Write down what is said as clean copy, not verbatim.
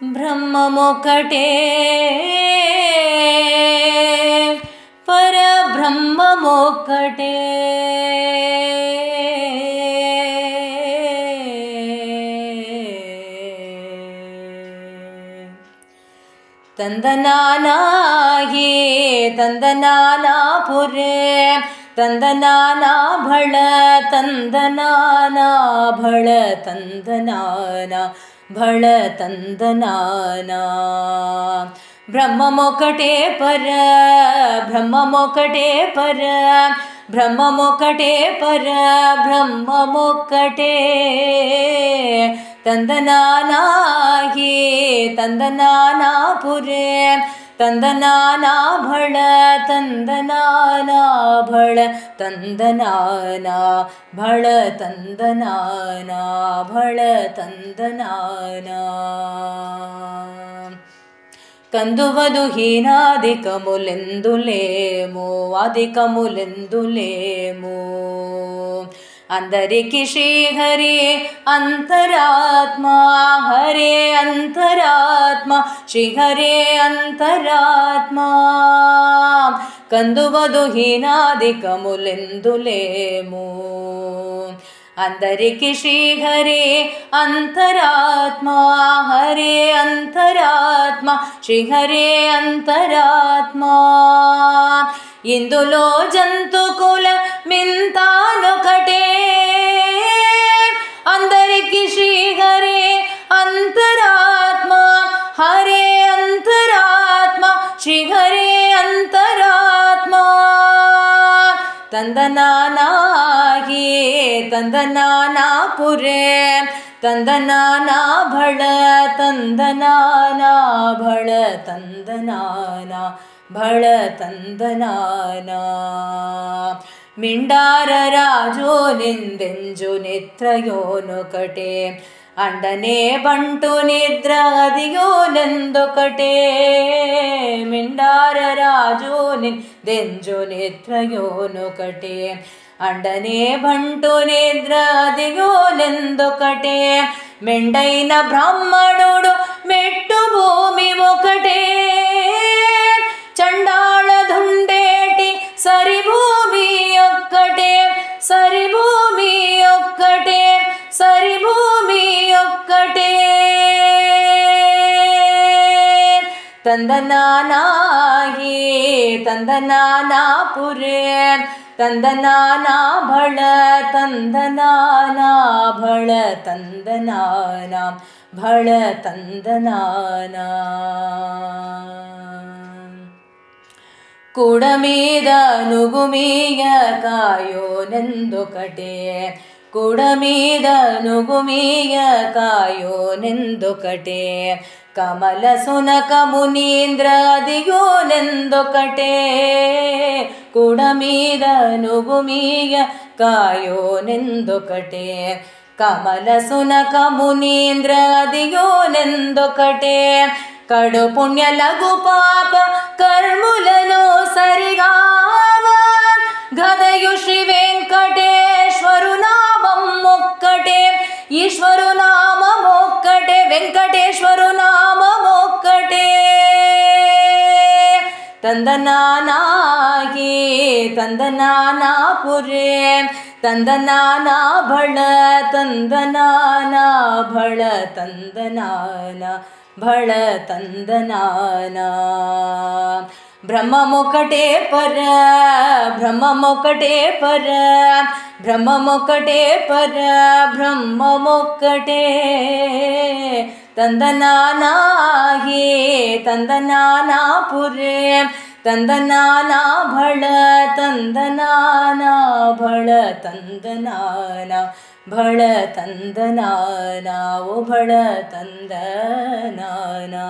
ಬ್ರಹ್ಮಮೊಕ್ಕಟೇ ಪರಬ್ರಹ್ಮಮೊಕ್ಕಟೇ ತಂದನಾನಾಗಿ ತಂದನಾನಾಪುರೇ ತಂದನಾನಾ ಭಳ ತಂದನಾನಾ ಭಳ ತಂದನಾನಾ ಭಳ ತಂದನಾನಾ ಬ್ರಹ್ಮಮೊಕ್ಕಟೇ ಪರ ಬ್ರಹ್ಮಮೊಕ್ಕಟೇ ಪರ ಬ್ರಹ್ಮಮೊಕ್ಕಟೇ ಪರ ಬ್ರಹ್ಮಮೊಕ್ಕಟೇ ತಂದನಾನಾಗಿ ತಂದನಾನಾಪುರೇ ತಂದನಾನಾ ಭಳ ತಂದನಾನಾ ಭಳ ತಂದನಾನಾ ಭಳ ತಂದನಾನಾ ಭಳ ತಂದನಾನಾ ಕಂದುವದು ಹೀನಾದಿಕములెందులేమో ఆదికములెందులేమో అందరికి శ్రీహరి అంతరాత్మ హరే అంతరాత్మ శ్రీహరే అంతరాత్మ కందువదు హీనాదికములెందులేమో అందరికి శ్రీహరి అంతరాత్మ హరే అంతరాత్మ శ్రీహరే అంతరాత్మ ఇందులో జంతుకుల మింతానొకటే అందరికి శ్రీహరే అంతరాత్మ హరే అంతరాత్మ శ్రీహరే అంతరాత్మ ತಂದನಾನಾಗಿ ತಂದನಾನಾಪುರೇ ತಂದನಾನಾ ಭಳ ತಂದನಾನಾ ಭಳ ತಂದನಾನಾ ಭಳ ತಂದನಾನಾ ಮಿಂಡಾರ ರಾಜೋ ನಿಂದೆಂಜು ನಿತ್ರಯೋನೊಕಟೇ ಅಂಡನೆ ಬಂಟು ನಿದ್ರ ಅದಿಯೋನೆಂದೊಕಟೇ ಮಿಂಡಾರ ರಾಜೋ ನಿಂದೆಂಜು ನಿತ್ರಯೋನೊಕಟೇ అండనే బంటు నిద్ర అదియోనెందొకటే మెండైన బ్రాహ్మణుడు మెట్టు భూమి ఒకటే చండాళ దుండేటి సరిభూమి ఒక్కటే సరిభూమి ఒక్కటే సరిభూమి ఒక్కటే ತಂದನಾನಾಗಿ ತಂದನಾನಾಪುರೇ ತಂದನಾನಾ ಭಳ ತಂದನಾನಾ ಭಳ ತಂದನಾನಾ ಭಳ ತಂದನಾನಾ ಕುಡಮೀದ ನುಗುಮಿಯ ಕಾಯೋನೆಂದೊಕಟೇ ಕುಡಮೀದ ನುಗುಮಿಯ ಕಾಯೋನೆಂದೊಕಟೇ ಕಮಲ ಸುನಕ ಮುನೀಂದ್ರ ಅದಿಯೋನೆಂದೊಕಟೇ ಕುಡಮೀದ ನುಗುಮಿಯ ಕಾಯೋನೆಂದೊಕಟೇ ಕಮಲ ಸುನಕ ಮುನೀಂದ್ರ ಅದಿಯೋನೆಂದೊಕటే కడు పుణ్య లఘు పాప కర్ములను సరిగావ గదయు శ్రీ వెంకటేశ్వరు నామం ఒక్కటే ఈశ్వరు నామం ఒక్కటే వెంకటేశ్వరు నామం ఒక్కటే ತಂದನಾನಾಗಿ ತಂದನಾನಾಪುರೇ ತಂದನಾನಾ ಭಳ ತಂದನಾನಾ ಭಳ ತಂದನಾನಾ ಭಳ ತಂದನಾನಾ ಬ್ರಹ್ಮಮೊಕ್ಕಟೇ ಪರ ಬ್ರಹ್ಮಮೊಕ್ಕಟೇ ಪರ ಬ್ರಹ್ಮಮೊಕ್ಕಟೇ ಪರ ಬ್ರಹ್ಮಮೊಕ್ಕಟೇ ತಂದನಾನಾಗಿ ತಂದನಾನಾಪುರೇ ತಂದನಾನಾ ಭಳ ತಂದನಾನಾ ಭಳ ತಂದನಾನಾ ಭಳ ತಂದನಾನಾ ಓ ಭಳ ತಂದನಾನಾ